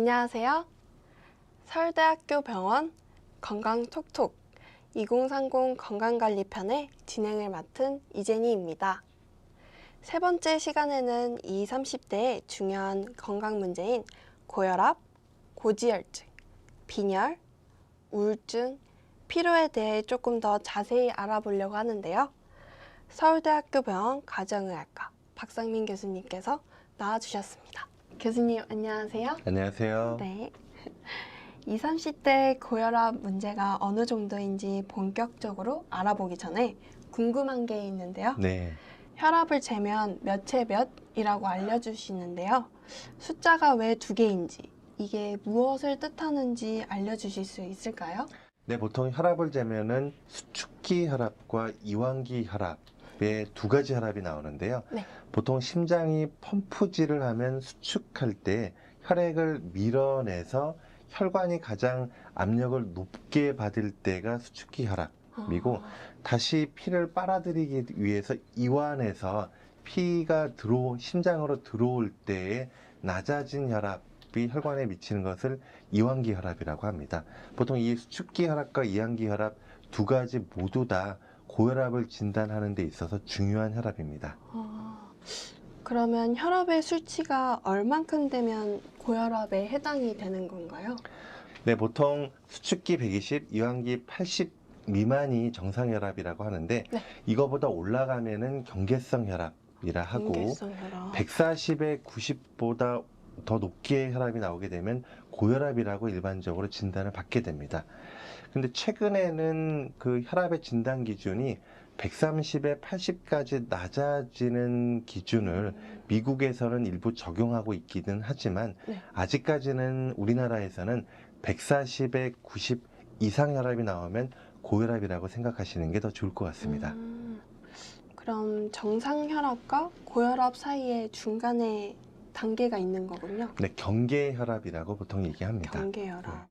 안녕하세요. 서울대학교 병원 건강톡톡 2030 건강관리편의 진행을 맡은 이재니입니다. 세 번째 시간에는 20, 30대의 중요한 건강 문제인 고혈압, 고지혈증, 빈혈, 우울증, 피로에 대해 조금 더 자세히 알아보려고 하는데요. 서울대학교 병원 가정의학과 박상민 교수님께서 나와주셨습니다. 교수님 안녕하세요. 안녕하세요. 네. 20, 30대 고혈압 문제가 어느 정도인지 본격적으로 알아보기 전에 궁금한 게 있는데요. 네. 혈압을 재면 몇에 몇이라고 알려주시는데요. 숫자가 왜 두 개인지, 이게 무엇을 뜻하는지 알려주실 수 있을까요? 네, 보통 혈압을 재면은 수축기 혈압과 이완기 혈압의 두 가지 혈압이 나오는데요. 네. 보통 심장이 펌프질을 하면 수축할 때 혈액을 밀어내서 혈관이 가장 압력을 높게 받을 때가 수축기 혈압이고 다시 피를 빨아들이기 위해서 이완해서 피가 심장으로 들어올 때에 낮아진 혈압이 혈관에 미치는 것을 이완기 혈압이라고 합니다. 보통 이 수축기 혈압과 이완기 혈압 두 가지 모두 다 고혈압을 진단하는 데 있어서 중요한 혈압입니다. 그러면 혈압의 수치가 얼만큼 되면 고혈압에 해당이 되는 건가요? 네, 보통 수축기 120, 이완기 80 미만이 정상혈압이라고 하는데 네. 이거보다 올라가면은 경계성 혈압이라 하고 경계성 혈압. 140에 90보다 더 높게 혈압이 나오게 되면 고혈압이라고 일반적으로 진단을 받게 됩니다. 근데 최근에는 그 혈압의 진단 기준이 130에 80까지 낮아지는 기준을 미국에서는 일부 적용하고 있기는 하지만 네. 아직까지는 우리나라에서는 140에 90 이상 혈압이 나오면 고혈압이라고 생각하시는 게 더 좋을 것 같습니다. 그럼 정상 혈압과 고혈압 사이에 중간에 단계가 있는 거군요. 네, 경계 혈압이라고 보통 얘기합니다. 경계 혈압.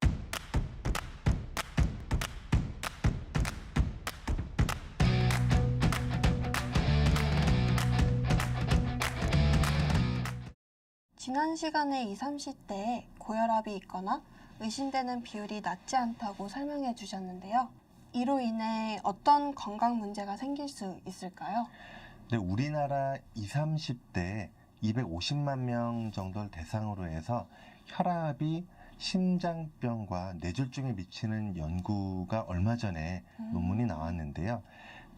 지난 시간에 20, 30대에 고혈압이 있거나 의심되는 비율이 낮지 않다고 설명해 주셨는데요. 이로 인해 어떤 건강 문제가 생길 수 있을까요? 네, 우리나라 20, 30대 250만 명 정도를 대상으로 해서 혈압이 심장병과 뇌졸중에 미치는 연구가 얼마 전에 논문이 나왔는데요.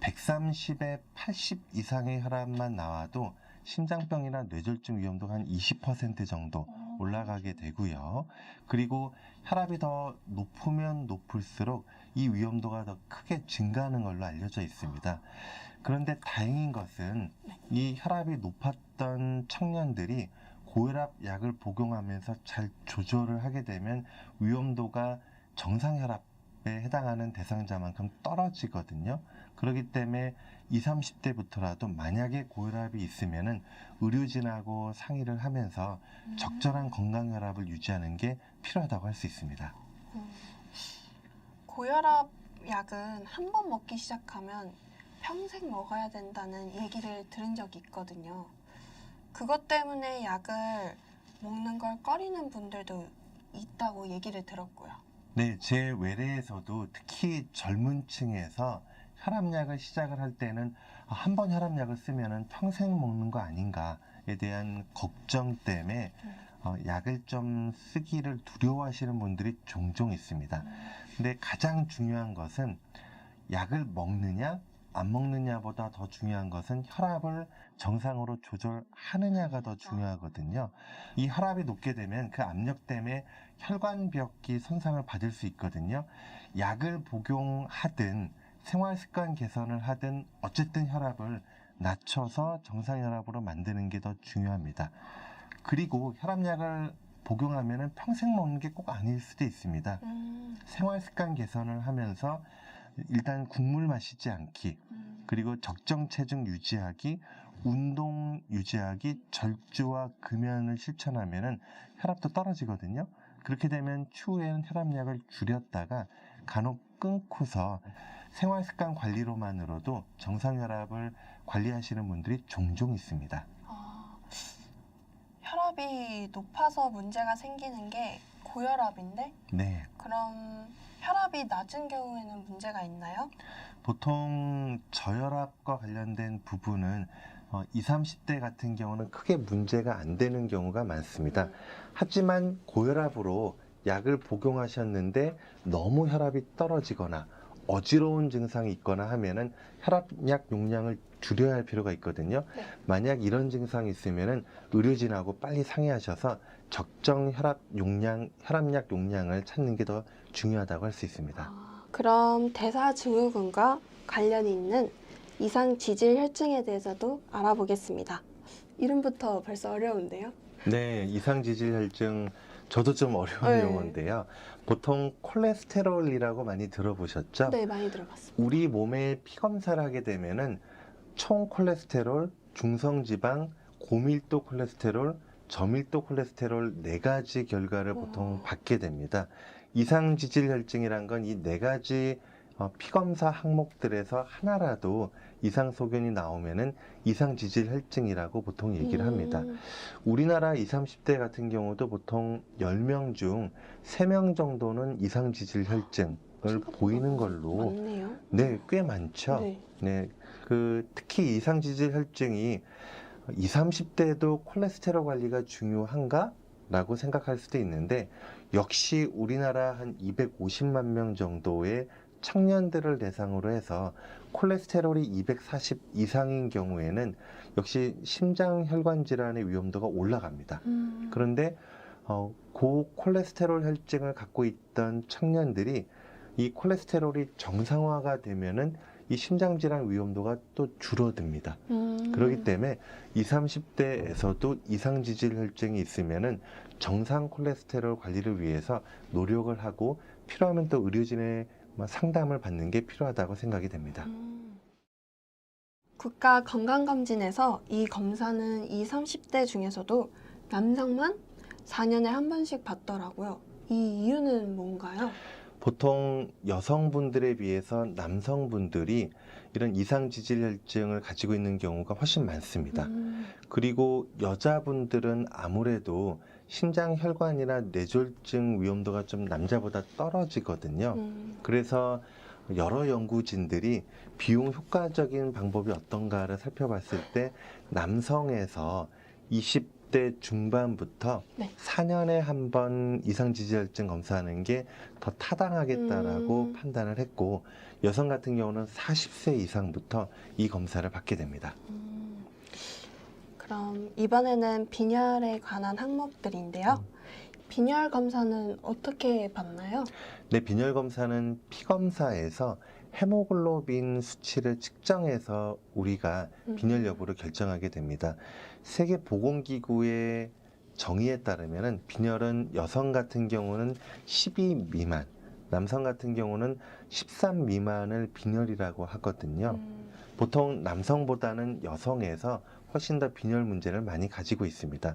130에 80 이상의 혈압만 나와도 심장병이나 뇌졸중 위험도가 한 20% 정도 올라가게 되고요. 그리고 혈압이 더 높으면 높을수록 이 위험도가 더 크게 증가하는 걸로 알려져 있습니다. 그런데 다행인 것은 이 혈압이 높았던 청년들이 고혈압 약을 복용하면서 잘 조절을 하게 되면 위험도가 정상 혈압에 해당하는 대상자만큼 떨어지거든요. 그렇기 때문에 20, 30대부터라도 만약에 고혈압이 있으면은 의료진하고 상의를 하면서 적절한 건강 혈압을 유지하는 게 필요하다고 할 수 있습니다. 고혈압 약은 한 번 먹기 시작하면 평생 먹어야 된다는 얘기를 들은 적이 있거든요. 그것 때문에 약을 먹는 걸 꺼리는 분들도 있다고 얘기를 들었고요. 네, 제 외래에서도 특히 젊은 층에서 혈압약을 시작을 할 때는 한 번 혈압약을 쓰면은 평생 먹는 거 아닌가에 대한 걱정 때문에 약을 좀 쓰기를 두려워하시는 분들이 종종 있습니다. 근데 가장 중요한 것은 약을 먹느냐 안 먹느냐보다 더 중요한 것은 혈압을 정상으로 조절하느냐가 더 중요하거든요. 이 혈압이 높게 되면 그 압력 때문에 혈관벽이 손상을 받을 수 있거든요. 약을 복용하든 생활습관 개선을 하든 어쨌든 혈압을 낮춰서 정상 혈압으로 만드는 게 더 중요합니다. 그리고 혈압약을 복용하면 평생 먹는 게 꼭 아닐 수도 있습니다. 생활습관 개선을 하면서 일단 국물 마시지 않기, 그리고 적정 체중 유지하기, 운동 유지하기, 절주와 금연을 실천하면은 혈압도 떨어지거든요. 그렇게 되면 추후에는 혈압약을 줄였다가 간혹 끊고서 생활습관 관리로만으로도 정상 혈압을 관리하시는 분들이 종종 있습니다. 혈압이 높아서 문제가 생기는 게 고혈압인데 네. 그럼 혈압이 낮은 경우에는 문제가 있나요? 보통 저혈압과 관련된 부분은 20, 30대 같은 경우는 크게 문제가 안 되는 경우가 많습니다. 하지만 고혈압으로 약을 복용하셨는데 너무 혈압이 떨어지거나 어지러운 증상이 있거나 하면은 혈압약 용량을 줄여야 할 필요가 있거든요. 네. 만약 이런 증상이 있으면은 의료진하고 빨리 상의하셔서 적정 혈압약 용량을 찾는 게 더 중요하다고 할 수 있습니다. 그럼 대사증후군과 관련이 있는 이상지질혈증에 대해서도 알아보겠습니다. 이름부터 벌써 어려운데요? 네, 이상지질혈증 저도 좀 어려운 네. 용어인데요. 보통 콜레스테롤이라고 많이 들어보셨죠? 네, 많이 들어봤습니다. 우리 몸에 피 검사를 하게 되면은 총 콜레스테롤, 중성지방, 고밀도 콜레스테롤, 저밀도 콜레스테롤 네 가지 결과를 보통 받게 됩니다. 이상지질혈증이란 건 이 네 가지 피검사 항목들에서 하나라도 이상 소견이 나오면은 이상지질혈증이라고 보통 얘기를 합니다. 우리나라 20, 30대 같은 경우도 보통 10명 중 3명 정도는 이상지질혈증을 보이는 걸로 많네요. 네, 꽤 많죠. 네. 네, 특히 이상지질혈증이 20, 30대에도 콜레스테롤 관리가 중요한가? 라고 생각할 수도 있는데 역시 우리나라 한 250만 명 정도의 청년들을 대상으로 해서 콜레스테롤이 240 이상인 경우에는 역시 심장혈관 질환의 위험도가 올라갑니다. 그런데 고콜레스테롤 혈증을 갖고 있던 청년들이 이 콜레스테롤이 정상화가 되면은 이 심장질환 위험도가 또 줄어듭니다. 그렇기 때문에 20, 30대에서도 이상지질혈증이 있으면은 정상 콜레스테롤 관리를 위해서 노력을 하고 필요하면 또 의료진의 상담을 받는 게 필요하다고 생각이 됩니다. 국가 건강검진에서 이 검사는 20, 30대 중에서도 남성만 4년에 한 번씩 받더라고요. 이 이유는 뭔가요? 보통 여성분들에 비해서 남성분들이 이런 이상지질혈증을 가지고 있는 경우가 훨씬 많습니다. 그리고 여자분들은 아무래도 심장혈관이나 뇌졸중 위험도가 좀 남자보다 떨어지거든요. 그래서 여러 연구진들이 비용 효과적인 방법이 어떤가를 살펴봤을 때 남성에서 20대 중반부터 네. 4년에 한 번 이상지질혈증 검사하는 게 더 타당하겠다라고 판단을 했고 여성 같은 경우는 40세 이상부터 이 검사를 받게 됩니다. 그럼 이번에는 빈혈에 관한 항목들인데요. 빈혈 검사는 어떻게 받나요? 네, 빈혈 검사는 피 검사에서 헤모글로빈 수치를 측정해서 우리가 빈혈 여부를 결정하게 됩니다. 세계보건기구의 정의에 따르면 빈혈은 여성 같은 경우는 12 미만, 남성 같은 경우는 13 미만을 빈혈이라고 하거든요. 보통 남성보다는 여성에서 훨씬 더 빈혈 문제를 많이 가지고 있습니다.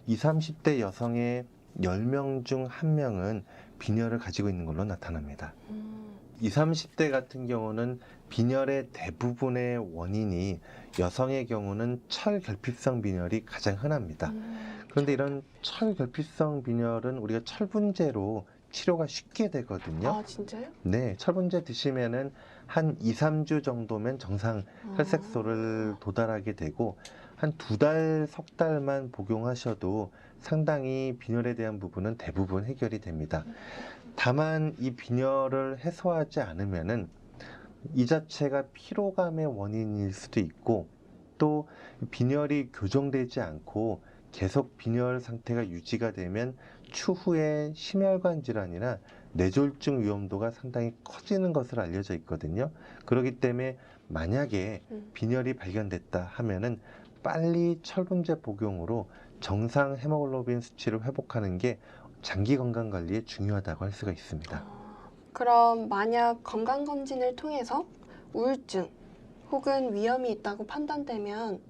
20, 30대 여성의 10명 중 1명은 빈혈을 가지고 있는 걸로 나타납니다. 20, 30대 같은 경우는 빈혈의 대부분의 원인이 여성의 경우는 철결핍성 빈혈이 가장 흔합니다. 그런데 이런 철결핍성 빈혈은 우리가 철분제로 치료가 쉽게 되거든요. 아, 진짜요? 네, 철분제 드시면은 한 2, 3주 정도면 정상 혈색소를 도달하게 되고 한 2달, 석 달만 복용하셔도 상당히 빈혈에 대한 부분은 대부분 해결이 됩니다. 다만 이 빈혈을 해소하지 않으면은 이 자체가 피로감의 원인일 수도 있고 또 빈혈이 교정되지 않고 계속 빈혈 상태가 유지가 되면 추후에 심혈관 질환이나 뇌졸중 위험도가 상당히 커지는 것으로 알려져 있거든요. 그렇기 때문에 만약에 빈혈이 발견됐다 하면은 빨리 철분제 복용으로 정상 헤모글로빈 수치를 회복하는 게 장기 건강 관리에 중요하다고 할 수가 있습니다. 그럼 만약 건강검진을 통해서 우울증 혹은 위험이 있다고 판단되면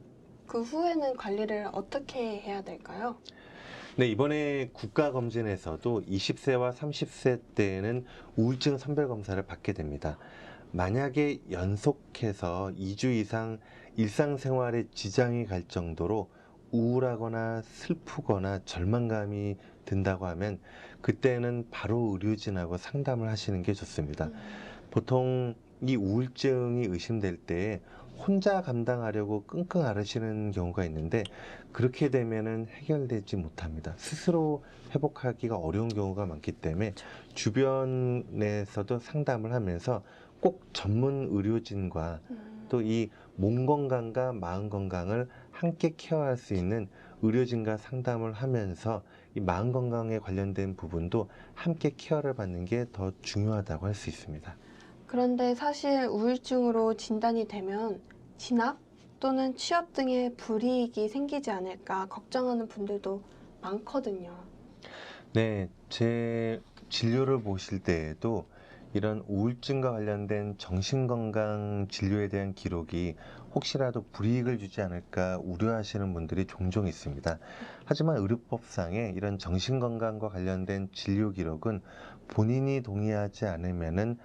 그 후에는 관리를 어떻게 해야 될까요? 네, 이번에 국가검진에서도 20세와 30세 때에는 우울증 선별검사를 받게 됩니다. 만약에 연속해서 2주 이상 일상생활에 지장이 갈 정도로 우울하거나 슬프거나 절망감이 든다고 하면 그때는 바로 의료진하고 상담을 하시는 게 좋습니다. 보통 이 우울증이 의심될 때 혼자 감당하려고 끙끙 앓으시는 경우가 있는데 그렇게 되면은 해결되지 못합니다. 스스로 회복하기가 어려운 경우가 많기 때문에 주변에서도 상담을 하면서 꼭 전문 의료진과 또 이 몸 건강과 마음 건강을 함께 케어할 수 있는 의료진과 상담을 하면서 이 마음 건강에 관련된 부분도 함께 케어를 받는 게 더 중요하다고 할 수 있습니다. 그런데 사실 우울증으로 진단이 되면 진학 또는 취업 등의 불이익이 생기지 않을까 걱정하는 분들도 많거든요. 네, 제 진료를 보실 때에도 이런 우울증과 관련된 정신건강 진료에 대한 기록이 혹시라도 불이익을 주지 않을까 우려하시는 분들이 종종 있습니다. 하지만 의료법상에 이런 정신건강과 관련된 진료 기록은 본인이 동의하지 않으면은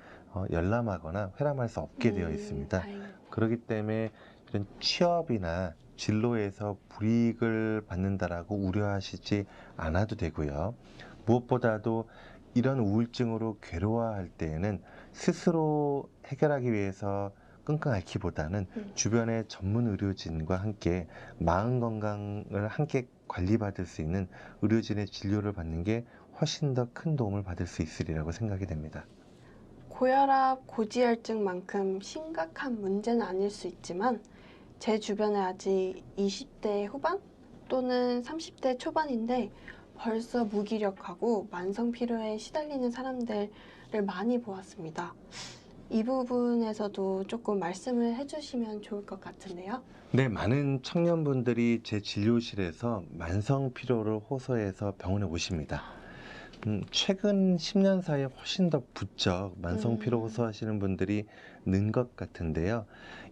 열람하거나 회람할 수 없게 되어 있습니다. 다행이네요. 그렇기 때문에 이런 취업이나 진로에서 불이익을 받는다라고 우려하시지 않아도 되고요. 무엇보다도 이런 우울증으로 괴로워할 때에는 스스로 해결하기 위해서 끙끙 앓기보다는 주변의 전문 의료진과 함께 마음 건강을 함께 관리받을 수 있는 의료진의 진료를 받는 게 훨씬 더 큰 도움을 받을 수 있으리라고 생각이 됩니다. 고혈압, 고지혈증만큼 심각한 문제는 아닐 수 있지만 제 주변에 아직 20대 후반 또는 30대 초반인데 벌써 무기력하고 만성 피로에 시달리는 사람들을 많이 보았습니다. 이 부분에서도 조금 말씀을 해주시면 좋을 것 같은데요. 네, 많은 청년분들이 제 진료실에서 만성 피로를 호소해서 병원에 오십니다. 최근 10년 사이에 훨씬 더 부쩍 만성 피로 호소하시는 분들이 는 것 같은데요.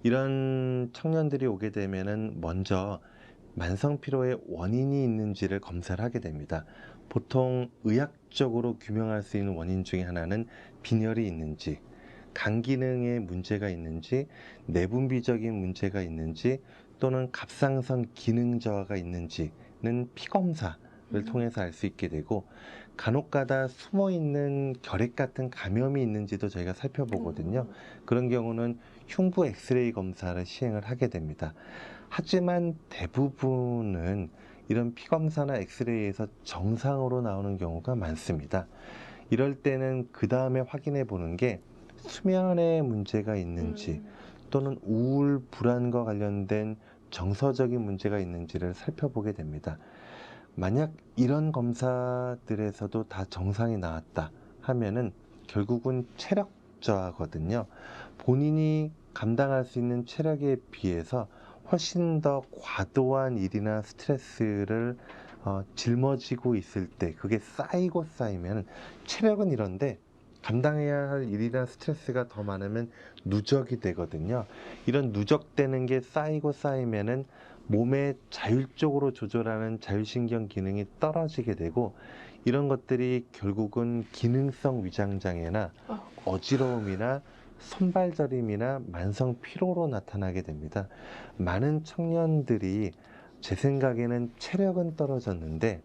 이런 청년들이 오게 되면은 먼저 만성 피로의 원인이 있는지를 검사를 하게 됩니다. 보통 의학적으로 규명할 수 있는 원인 중에 하나는 빈혈이 있는지, 간 기능에 문제가 있는지, 내분비적인 문제가 있는지, 또는 갑상선 기능 저하가 있는지는 피검사를 통해서 알 수 있게 되고, 간혹가다 숨어 있는 결핵 같은 감염이 있는지도 저희가 살펴보거든요. 그런 경우는 흉부 엑스레이 검사를 시행을 하게 됩니다. 하지만 대부분은 이런 피검사나 엑스레이에서 정상으로 나오는 경우가 많습니다. 이럴 때는 그 다음에 확인해 보는 게 수면에 문제가 있는지 또는 우울, 불안과 관련된 정서적인 문제가 있는지를 살펴보게 됩니다. 만약 이런 검사들에서도 다 정상이 나왔다 하면은 결국은 체력 저하거든요. 본인이 감당할 수 있는 체력에 비해서 훨씬 더 과도한 일이나 스트레스를 짊어지고 있을 때 그게 쌓이고 쌓이면 체력은 이런데 감당해야 할 일이나 스트레스가 더 많으면 누적이 되거든요. 이런 누적되는 게 쌓이고 쌓이면은 몸의 자율적으로 조절하는 자율신경 기능이 떨어지게 되고 이런 것들이 결국은 기능성 위장장애나 어지러움이나 손발저림이나 만성 피로로 나타나게 됩니다. 많은 청년들이 제 생각에는 체력은 떨어졌는데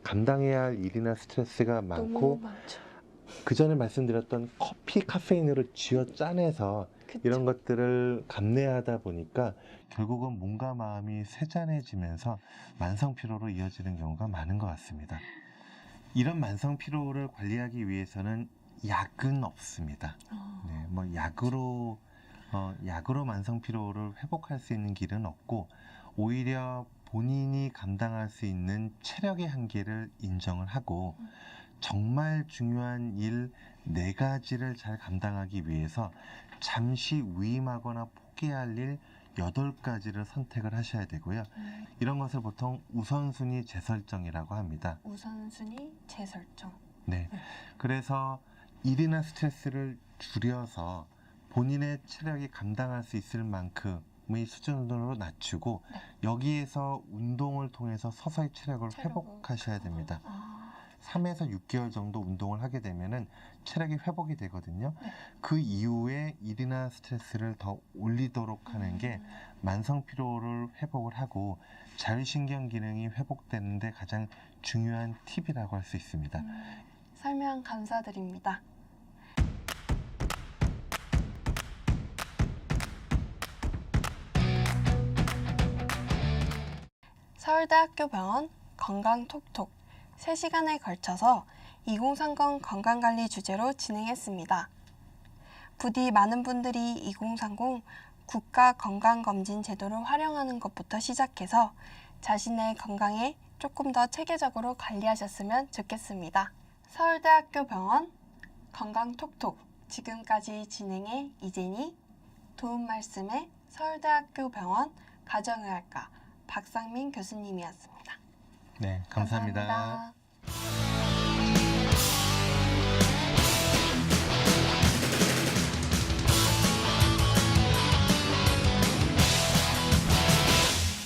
감당해야 할 일이나 스트레스가 너무 많고 많죠. 그 전에 말씀드렸던 커피, 카페인으로 쥐어 짜내서 이런 것들을 감내하다 보니까 결국은 몸과 마음이 세잔해지면서 만성 피로로 이어지는 경우가 많은 것 같습니다. 이런 만성 피로를 관리하기 위해서는 약은 없습니다. 네, 뭐 약으로 만성 피로를 회복할 수 있는 길은 없고 오히려 본인이 감당할 수 있는 체력의 한계를 인정을 하고 정말 중요한 일 4가지를 잘 감당하기 위해서 잠시 위임하거나 포기할 일 8가지를 선택을 하셔야 되고요. 이런 것을 보통 우선순위 재설정이라고 합니다. 우선순위 재설정. 네. 그래서 일이나 스트레스를 줄여서 본인의 체력이 감당할 수 있을 만큼의 수준으로 낮추고 여기에서 운동을 통해서 서서히 체력을 회복하셔야 됩니다. 3에서 6개월 정도 운동을 하게 되면은 체력이 회복이 되거든요. 네. 그 이후에 일이나 스트레스를 더 올리도록 하는 게 만성 피로를 회복을 하고 자율신경 기능이 회복되는데 가장 중요한 팁이라고 할 수 있습니다. 설명 감사드립니다. 서울대학교 병원 건강톡톡 3시간에 걸쳐서 2030 건강관리 주제로 진행했습니다. 부디 많은 분들이 2030 국가건강검진 제도를 활용하는 것부터 시작해서 자신의 건강에 조금 더 체계적으로 관리하셨으면 좋겠습니다. 서울대학교 병원 건강톡톡 지금까지 진행해 이제니 도움 말씀에 서울대학교 병원 가정의학과 박상민 교수님이었습니다. 네, 감사합니다. 감사합니다.